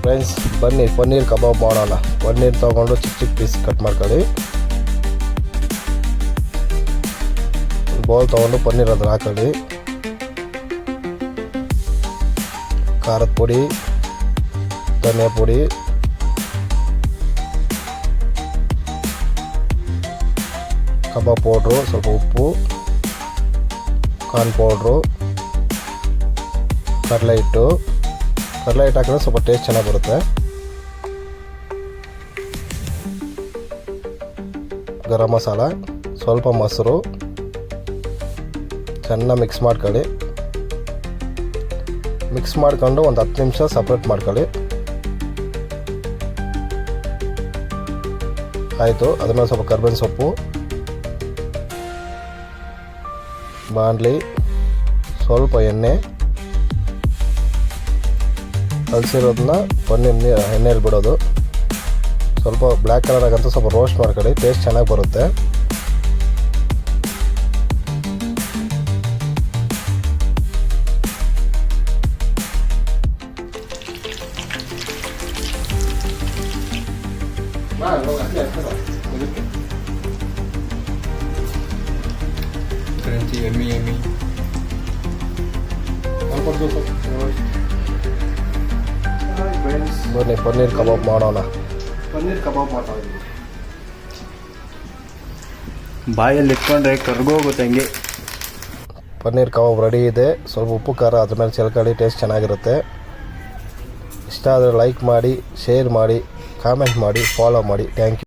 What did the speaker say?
Friends ಬನ್ನಿ ಪನ್ನೀರ್ ಕಬಾಬ್ ಮಾಡೋಣ. ಪನ್ನೀರ್ ತೊಗೊಂಡು ಚಿಕ್ಕ ಚಿಕ್ಕ ಪೀಸ್ ಕಟ್ ಮಾಡ್ಕೊಳ್ಳಿ. ಬೌಲ್ ತೊಗೊಂಡು ಪನ್ನೀರ್ ಅದ್ರ ಹಾಕೊಳ್ಳಿ. ಖಾರದ ಪುಡಿ, ಧನಿಯಾ ಪುಡಿ, ಕಬಾಬ್ ಪೌಡ್ರು, ಸ್ವಲ್ಪ ಉಪ್ಪು, ಕಾರ್ನ್ ಪೌಡ್ರು, ಕಡಲೆ ಹಿಟ್ಟು ಹಾಕಿದ್ರೆ ಸ್ವಲ್ಪ ಟೇಸ್ಟ್ ಚೆನ್ನಾಗಿ ಬರುತ್ತೆ. ಗರಂ ಮಸಾಲ, ಸ್ವಲ್ಪ ಮೊಸರು ಚೆನ್ನಾಗಿ ಮಿಕ್ಸ್ ಮಾಡ್ಕೊಳ್ಳಿ. ಮಿಕ್ಸ್ ಮಾಡ್ಕೊಂಡು ಒಂದು 10 ನಿಮಿಷ ಸಪ್ರೇಟ್ ಮಾಡ್ಕೊಳ್ಳಿ. ಆಯಿತು. ಅದನ್ನು ಸ್ವಲ್ಪ ಕರ್ಬೇವಿನ ಸೊಪ್ಪು, ಬಾಣಲಿ, ಸ್ವಲ್ಪ ಎಣ್ಣೆ, ಕಲಸಿರೋದನ್ನ ಪನ್ನೀರ್ ಎಣ್ಣೆಯಲ್ಲಿ ಬಿಡೋದು. ಸ್ವಲ್ಪ ಬ್ಲ್ಯಾಕ್ ಕಲರ್ ಆಗಂತ ಸ್ವಲ್ಪ ರೋಸ್ಟ್ ಮಾಡ್ಕೊಳ್ಳಿ, ಟೇಸ್ಟ್ ಚೆನ್ನಾಗಿ ಬರುತ್ತೆ. ಯಮ್ಮಿ ಬನ್ನಿ ಪನ್ನೀರ್ ಕಬಾಬ್ ಮಾಡೋಣ. ಬಾಯಲ್ಲಿ ಇಟ್ಕೊಂಡ್ರೆ ಕರ್ಗೋಗುತ್ತೆ ಹಂಗೆ. ಪನ್ನೀರ್ ಕಬಾಬ್ ರೆಡಿ ಇದೆ. ಸ್ವಲ್ಪ ಉಪ್ಪು ಖಾರ ಅದ್ರ ಮೇಲೆ ಚೆಲ್ಕೊಳ್ಳಿ, ಟೇಸ್ಟ್ ಚೆನ್ನಾಗಿರುತ್ತೆ. ಇಷ್ಟ ಆದರೆ ಲೈಕ್ ಮಾಡಿ, ಶೇರ್ ಮಾಡಿ, ಕಾಮೆಂಟ್ ಮಾಡಿ, ಫಾಲೋ ಮಾಡಿ. Thank you.